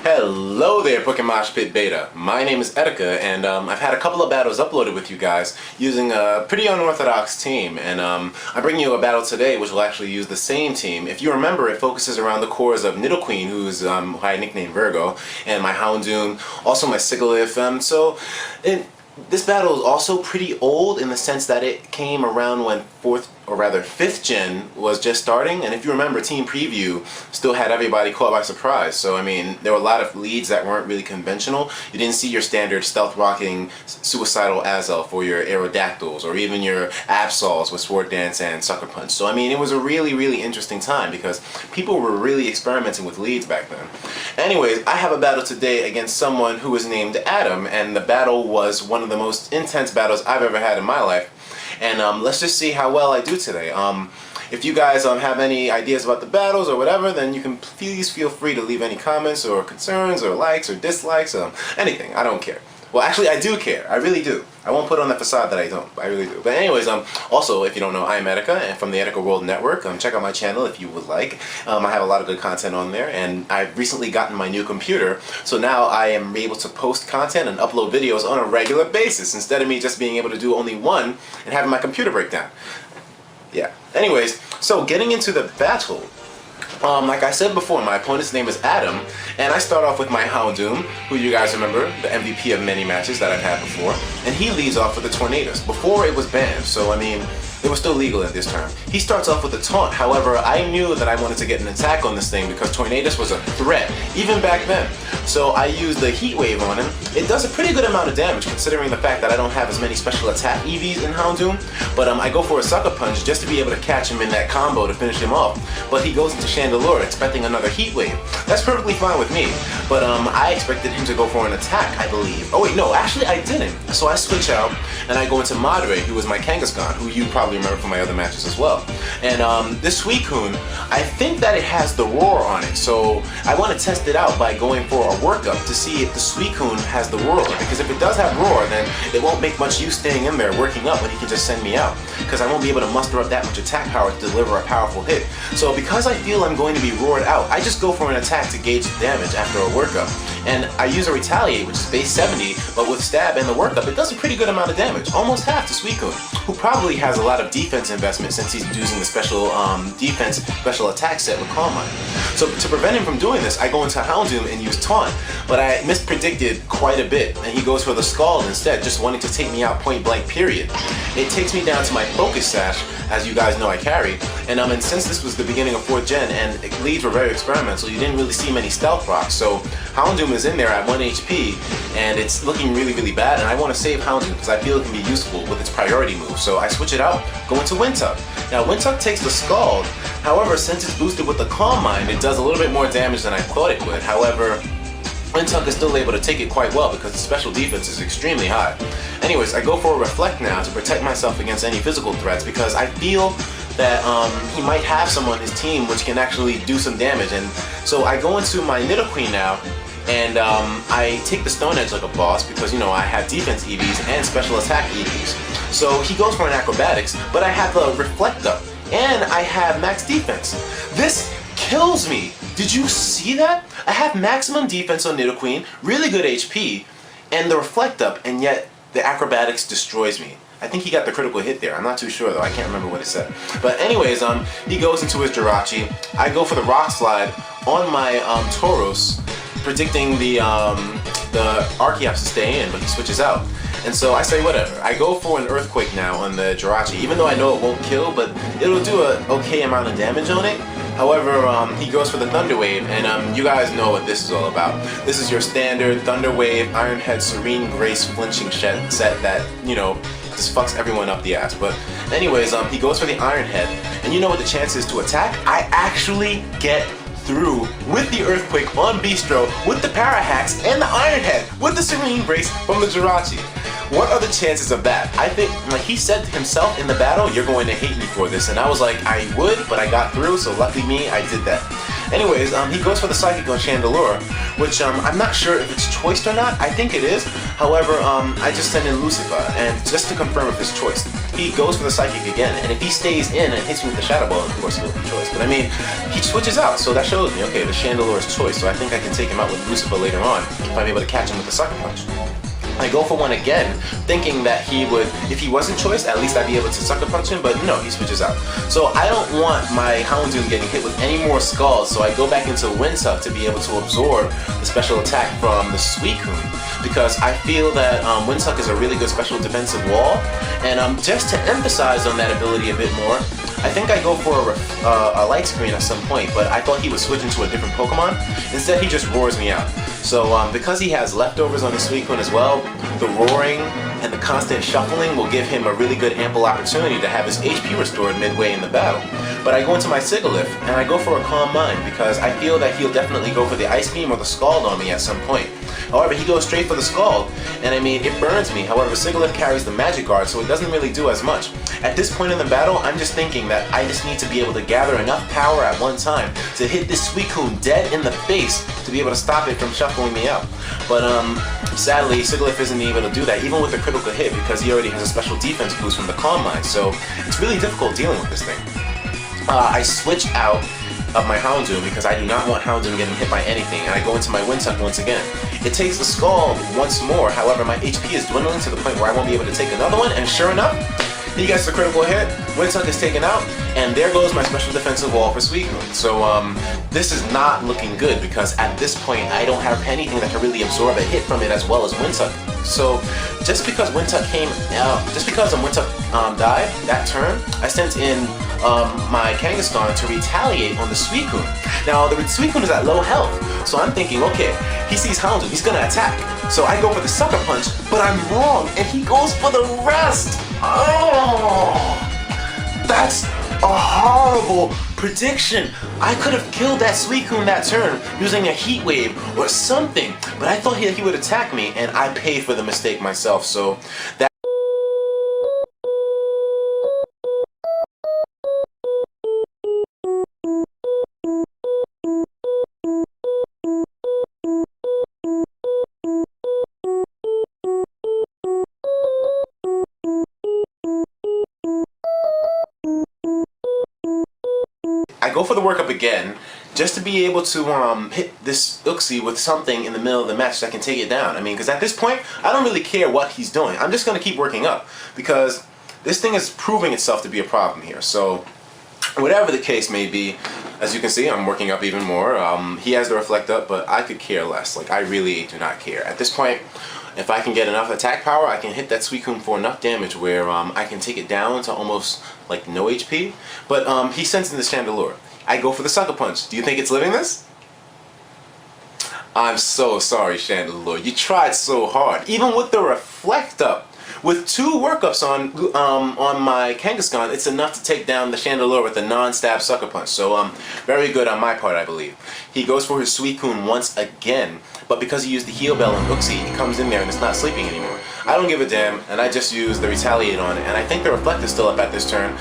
Hello there, Pokemoshpitbeta. My name is Etika, and I've had a couple of battles uploaded with you guys using a pretty unorthodox team, and I'm bringing you a battle today which will actually use the same team. If you remember, it focuses around the cores of NidoQueen, who's who I nicknamed Virgo, and my Houndoom, also my Sigilyph. This battle is also pretty old in the sense that it came around when 5th gen was just starting, and if you remember, Team Preview still had everybody caught by surprise. So I mean, there were a lot of leads that weren't really conventional. You didn't see your standard stealth rocking Suicidal Azelf or your Aerodactyls or even your Absols with Sword Dance and Sucker Punch. So I mean, it was a really interesting time because people were really experimenting with leads back then. Anyways, I have a battle today against someone who is named Adam, and the battle was one of the most intense battles I've ever had in my life. And let's just see how well I do today. If you guys have any ideas about the battles or whatever, then you can please feel free to leave any comments or concerns or likes or dislikes, anything. I don't care. Well, actually, I do care. I really do. I won't put on the facade that I don't. I really do. But anyways, also, if you don't know, I'm Etika, and from the EtikaWorldNetwork. Check out my channel if you would like. I have a lot of good content on there, and I've recently gotten my new computer, so now I am able to post content and upload videos on a regular basis, instead of me just being able to do only one and having my computer break down. Yeah. Anyways, so getting into the battle. Like I said before, my opponent's name is Adam, and I start off with my Houndoom, who you guys remember, the MVP of many matches that I've had before, and he leads off with the Tornadus. Before it was banned, so I mean, it was still legal at this term. He starts off with a taunt. However, I knew that I wanted to get an attack on this thing because Tornadus was a threat, even back then. So I used the Heat Wave on him. It does a pretty good amount of damage considering the fact that I don't have as many special attack EVs in Houndoom, but I go for a Sucker Punch just to be able to catch him in that combo to finish him off. But he goes into Chandelure expecting another Heat Wave. That's perfectly fine with me, but I expected him to go for an attack, I believe. Oh wait, no, actually I didn't. So I switch out and I go into Moderate, who is my Kangaskhan, who you probably remember from my other matches as well. And this Suicune, I think that it has the Roar on it, so I want to test it out by going for a workup to see if the Suicune has the Roar, because if it does have Roar, then it won't make much use staying in there working up when he can just send me out, because I won't be able to muster up that much attack power to deliver a powerful hit. So because I feel I'm going to be roared out, I just go for an attack to gauge the damage after a workup. And I use a Retaliate, which is base 70, but with Stab and the workup, it does a pretty good amount of damage, almost half to Suicune, who probably has a lot of defense investment since he's using the special defense, special attack set with Calm Mind. So to prevent him from doing this, I go into Houndoom and use Taunt, but I mispredicted quite a bit, and he goes for the Scald instead, just wanting to take me out point blank, period. It takes me down to my Focus Sash, as you guys know I carry, and since this was the beginning of 4th gen and leads were very experimental, you didn't really see many Stealth Rocks, so Houndoom is in there at 1 HP, and it's looking really bad, and I want to save Houndoom because I feel it can be useful with its priority move, so I switch it out, go into Windtuck. Now Windtuck takes the Scald, however, since it's boosted with the Calm Mind, it does a little bit more damage than I thought it would. However, Windtuck is still able to take it quite well because the special defense is extremely high. Anyways, I go for a Reflect now to protect myself against any physical threats because I feel that he might have someone on his team which can actually do some damage, and so I go into my NidoQueen now, and I take the Stone Edge like a boss because, you know, I have defense EVs and special attack EVs. So he goes for an Acrobatics, but I have the Reflect up, and I have max defense. This kills me. Did you see that? I have maximum defense on Nidoqueen, really good HP, and the Reflect up, and yet the Acrobatics destroys me. I think he got the critical hit there. I'm not too sure though. I can't remember what it said. But anyways, he goes into his Jirachi. I go for the Rock Slide on my Tauros, predicting the Archeops to stay in, but he switches out. And so I say whatever. I go for an Earthquake now on the Jirachi, even though I know it won't kill, but it'll do an okay amount of damage on it. However, he goes for the Thunder Wave, and you guys know what this is all about. This is your standard Thunder Wave, Iron Head, Serene Grace flinching set that, you know, just fucks everyone up the ass. But anyways, he goes for the Iron Head, and you know what the chance is to attack? I actually get through with the Earthquake on Bistro, with the Para Hacks, and the Iron Head, with the Serene Grace from the Jirachi. What are the chances of that? I think, like he said himself in the battle, you're going to hate me for this. And I was like, I would, but I got through, so luckily me, I did that. Anyways, he goes for the Psychic on Chandelure, which I'm not sure if it's choiced or not. I think it is. However, I just send in Lucifer, and just to confirm if it's choiced, he goes for the Psychic again, and if he stays in and hits me with the Shadow Ball, of course he'll be choiced. But I mean, he switches out, so that shows me, okay, the Chandelure is choiced, so I think I can take him out with Lucifer later on if I'm able to catch him with the Sucker Punch. I go for one again, thinking that he would, if he wasn't choiced, at least I'd be able to Sucker Punch him, but no, he switches out. So I don't want my Houndoom getting hit with any more Skulls, so I go back into Windsuck to be able to absorb the special attack from the Suicune, because I feel that Windsuck is a really good special defensive wall, and just to emphasize on that ability a bit more, I think I go for a Light Screen at some point, but I thought he would switch into a different Pokemon. Instead, he just roars me out. So because he has leftovers on his Suicune as well, the roaring and the constant shuffling will give him a really good ample opportunity to have his HP restored midway in the battle. But I go into my Sigilyph, and I go for a Calm Mind, because I feel that he'll definitely go for the Ice Beam or the Scald on me at some point. However, he goes straight for the Scald, and I mean, it burns me. However, Sigilyph carries the Magic Guard, so it doesn't really do as much. At this point in the battle, I'm just thinking that I just need to be able to gather enough power at one time to hit this Suicune dead in the face to be able to stop it from shuffling me out. But sadly, Sigilyph isn't able to do that, even with a critical hit, because he already has a special defense boost from the Calm Mind, so it's really difficult dealing with this thing. I switch out of my Houndoom because I do not want Houndoom getting hit by anything, and I go into my Windsuck once again. It takes the Scald once more, however my HP is dwindling to the point where I won't be able to take another one, and sure enough, he gets the critical hit, Windsuck is taken out, and there goes my special defensive wall for Suicune. So this is not looking good, because at this point I don't have anything that can really absorb a hit from it as well as Windsuck. So just because Windsuck died that turn, I sent in my Kangaskhan to retaliate on the Suicune. Now the Suicune is at low health, so I'm thinking, okay, he sees Houndoom, he's gonna attack. So I go for the Sucker Punch, but I'm wrong, and he goes for the rest! Oh! That's a horrible prediction! I could have killed that Suicune that turn using a Heat Wave or something, but I thought he would attack me, and I paid for the mistake myself, so that I go for the workup again, just to be able to hit this Uxie with something in the middle of the match that can take it down. I mean, because at this point, I don't really care what he's doing. I'm just going to keep working up, because this thing is proving itself to be a problem here. So, whatever the case may be, as you can see, I'm working up even more. He has the Reflect Up, but I could care less. Like, I really do not care. At this point, if I can get enough attack power, I can hit that Suicune for enough damage where I can take it down to almost like no HP. But he sends in the Chandelure. I go for the Sucker Punch. Do you think it's living this? I'm so sorry, Chandelure. You tried so hard. Even with the Reflect Up, with 2 workups on my Kangaskhan, it's enough to take down the Chandelure with a non-stab Sucker Punch. So very good on my part, I believe. He goes for his Suicune once again, but because he used the Heal Bell and Uxie, he comes in there and it's not sleeping anymore. I don't give a damn, and I just use the Retaliate on it, and I think the Reflect is still up at this turn,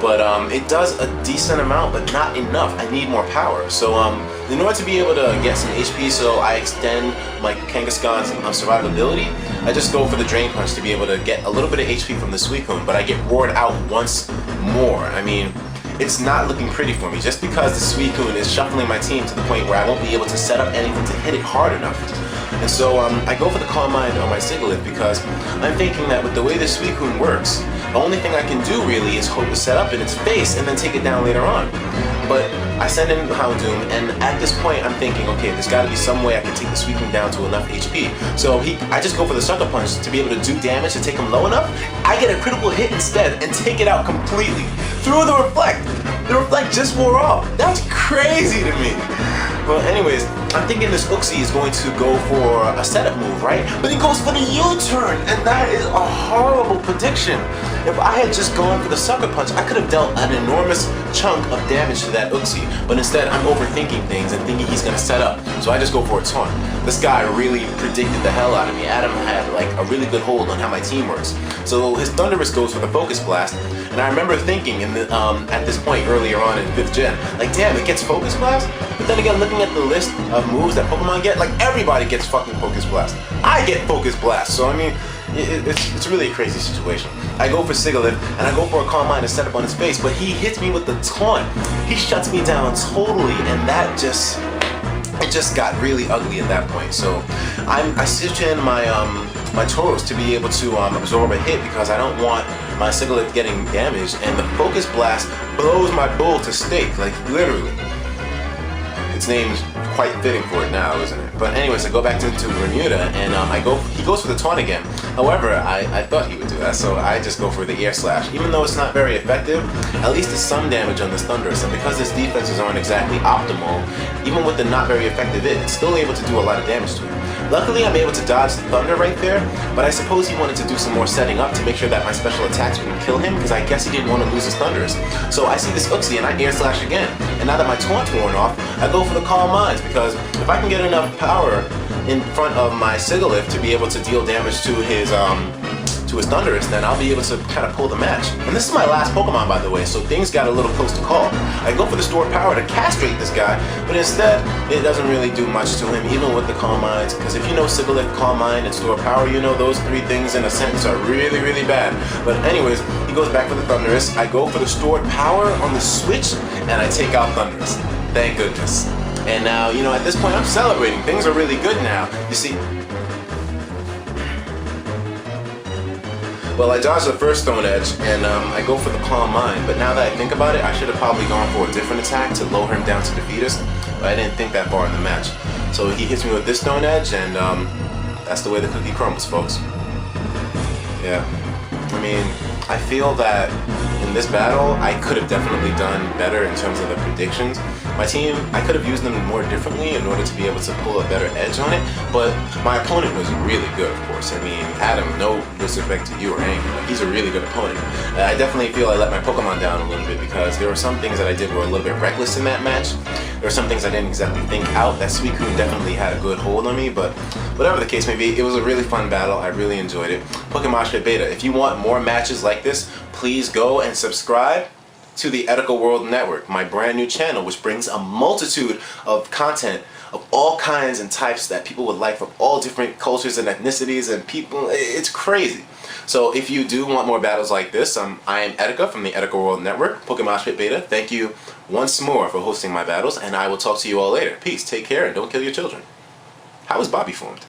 but it does a decent amount, but not enough. I need more power. So in order to be able to get some HP, so I extend my Kangaskhan's survivability, I just go for the Drain Punch to be able to get a little bit of HP from the Suicune, but I get roared out once more. I mean, it's not looking pretty for me, just because the Suicune is shuffling my team to the point where I won't be able to set up anything to hit it hard enough. And so I go for the Calm Mind on my Sigilyph, because I'm thinking that with the way the Suicune works, the only thing I can do really is hope to set up in its face and then take it down later on. But I send in Houndoom, and at this point I'm thinking, okay, there's got to be some way I can take the Suicune down to enough HP. So I just go for the Sucker Punch to be able to do damage to take him low enough. I get a critical hit instead and take it out completely through the Reflect. The Reflect just wore off. That's crazy to me. Well, anyways, I'm thinking this Uxie is going to go for a setup move, right? But he goes for the U-turn, and that is a horrible prediction. if I had just gone for the sucker punch, I could have dealt an enormous chunk of damage to that Uxie. But instead, I'm overthinking things and thinking he's gonna set up. So I just go for a taunt. This guy really predicted the hell out of me. Adam had like a really good hold on how my team works. So his Thunderous goes for the Focus Blast. And I remember thinking at this point earlier on in 5th gen, like damn, it gets Focus Blast? But then again, looking at the list of moves that Pokemon get, like everybody gets fucking Focus Blast. I get Focus Blast, so I mean, it's really a crazy situation. I go for Sigilyph, and I go for a Calm Mind to set up on his face, but he hits me with the taunt. He shuts me down totally, and that just got really ugly at that point. So I stitch in my my Tauros to be able to absorb a hit because I don't want my Sigilyph getting damaged, and the Focus Blast blows my bull to steak, like literally. Its name's quite fitting for it now, isn't it? But anyways, I go back to Bermuda, and he goes for the taunt again. However, I thought he would do that, so I just go for the Air Slash. Even though it's not very effective, at least it's some damage on this Thunderous, and because his defenses aren't exactly optimal, even with the not very effective it's still able to do a lot of damage to him. Luckily, I'm able to dodge the Thunder right there, but I suppose he wanted to do some more setting up to make sure that my special attacks wouldn't kill him, because I guess he didn't want to lose his Thunderous. So I see this Uxie and I Air Slash again, and now that my taunt's worn off, I go for the Calm Minds, because if I can get enough power in front of my Sigilyph to be able to deal damage to his Thunderous, then I'll be able to kind of pull the match. And this is my last Pokemon, by the way, so things got a little close to call. I go for the stored power to castrate this guy, but instead, it doesn't really do much to him, even with the Calm Minds, because if you know Sigilyph, Calm Mind, and stored power, you know those three things in a sentence are really, really bad. But anyways, he goes back for the Thunderous. I go for the stored power on the switch, and I take out Thunderous. Thank goodness. And now, you know, at this point, I'm celebrating. Things are really good now. You see, well, I dodged the first Stone Edge, and I go for the Calm Mind, but now that I think about it, I should have probably gone for a different attack to lower him down to Defeatist, but I didn't think that far in the match. So he hits me with this Stone Edge, and that's the way the cookie crumbles, folks. Yeah. I mean, I feel that in this battle, I could have definitely done better in terms of the predictions. My team, I could have used them more differently in order to be able to pull a better edge on it, but my opponent was really good, of course. I mean, Adam, no disrespect to you or anything, like, he's a really good opponent. I definitely feel I let my Pokemon down a little bit because there were some things that I did were a little bit reckless in that match. There were some things I didn't exactly think out. That Suicune definitely had a good hold on me, but whatever the case may be, it was a really fun battle. I really enjoyed it. Pokemoshpitbeta, if you want more matches like this, please go and subscribe to the EtikaWorldNetwork, my brand new channel, which brings a multitude of content of all kinds and types that people would like from all different cultures and ethnicities and people. It's crazy. So if you do want more battles like this, I am Etika from the EtikaWorldNetwork, Pokemoshpitbeta. Thank you once more for hosting my battles, and I will talk to you all later. Peace, take care, and don't kill your children. How was Bobby formed?